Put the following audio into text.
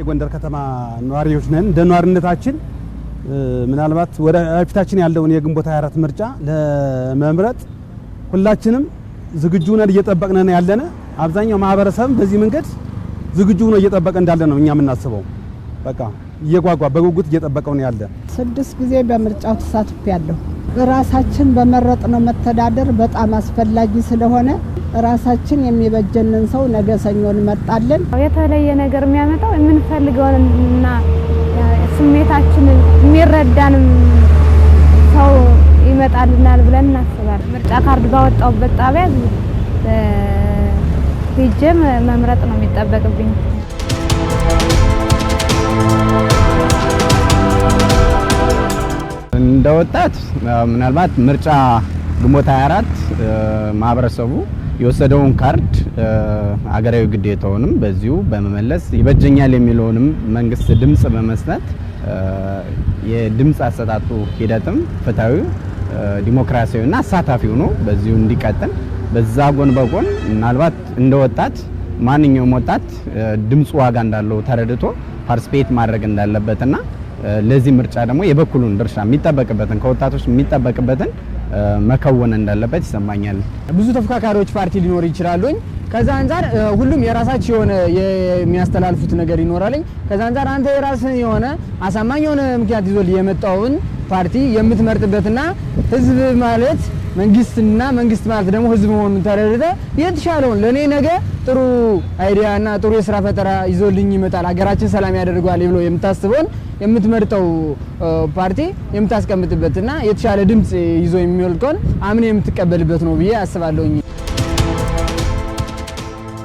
የጎንደር ከተማ ነዋሪዎች ነን። እንደ ነዋሪነታችን ምናልባት ወደ ፊታችን ያለውን የግንቦት 24 ምርጫ ለመምረጥ ሁላችንም ዝግጁ ነን፣ እየጠበቅን ነን ያለነ። አብዛኛው ማህበረሰብ በዚህ መንገድ ዝግጁ ነው እየጠበቀ እንዳለ ነው እኛ የምናስበው። በቃ እየጓጓ በጉጉት እየጠበቀው ነው ያለ። 6 ጊዜ በምርጫው ተሳትፌያለሁ። ራሳችን በመረጥነው መተዳደር በጣም አስፈላጊ ስለሆነ ራሳችን የሚበጀንን ሰው ነገ ሰኞ እንመርጣለን። የተለየ ነገር የሚያመጣው የምንፈልገውና ስሜታችንን የሚረዳንም ሰው ይመጣልናል ብለን እናስባለን። ምርጫ ካርድ ባወጣውበት ጣቢያ ሄጄ መምረጥ ነው የሚጠበቅብኝ። እንደ ወጣት ምናልባት ምርጫ ግንቦት 24 ማህበረሰቡ የወሰደውን ካርድ አገራዊ ግዴታውንም በዚሁ በመመለስ ይበጀኛል የሚለውንም መንግስት ድምጽ በመስጠት የድምጽ አሰጣጡ ሂደትም ፍትሃዊ ዲሞክራሲያዊና አሳታፊ ሆኖ በዚሁ እንዲቀጥል በዛ ጎን በጎን ምናልባት እንደ ወጣት ማንኛውም ወጣት ድምጽ ዋጋ እንዳለው ተረድቶ ፓርቲሲፔት ማድረግ እንዳለበትና ለዚህ ምርጫ ደግሞ የበኩሉን ድርሻ የሚጠበቅበትን ከወጣቶች የሚጠበቅበትን መከወን እንዳለበት ይሰማኛል። ብዙ ተፈካካሪዎች ፓርቲ ሊኖር ይችላልኝ። ከዛ አንፃር ሁሉም የራሳቸው የሆነ የሚያስተላልፉት ነገር ይኖራልኝ። ከዛ አንፃር አንተ የራስህን የሆነ አሳማኝ የሆነ ምክንያት ይዞ የመጣውን ፓርቲ የምትመርጥበትና ህዝብ ማለት መንግስትና መንግስት ማለት ደግሞ ህዝብ መሆኑን ተረድተ የተሻለውን ለኔ ነገ ጥሩ አይዲያና ጥሩ የስራ ፈጠራ ይዞልኝ ይመጣል፣ ሀገራችን ሰላም ያደርጋል ብሎ የምታስበውን የምትመርጠው ፓርቲ የምታስቀምጥበትና የተሻለ ድምጽ ይዞ የሚወልቀውን አምኔ የምትቀበልበት ነው ብዬ አስባለሁኝ።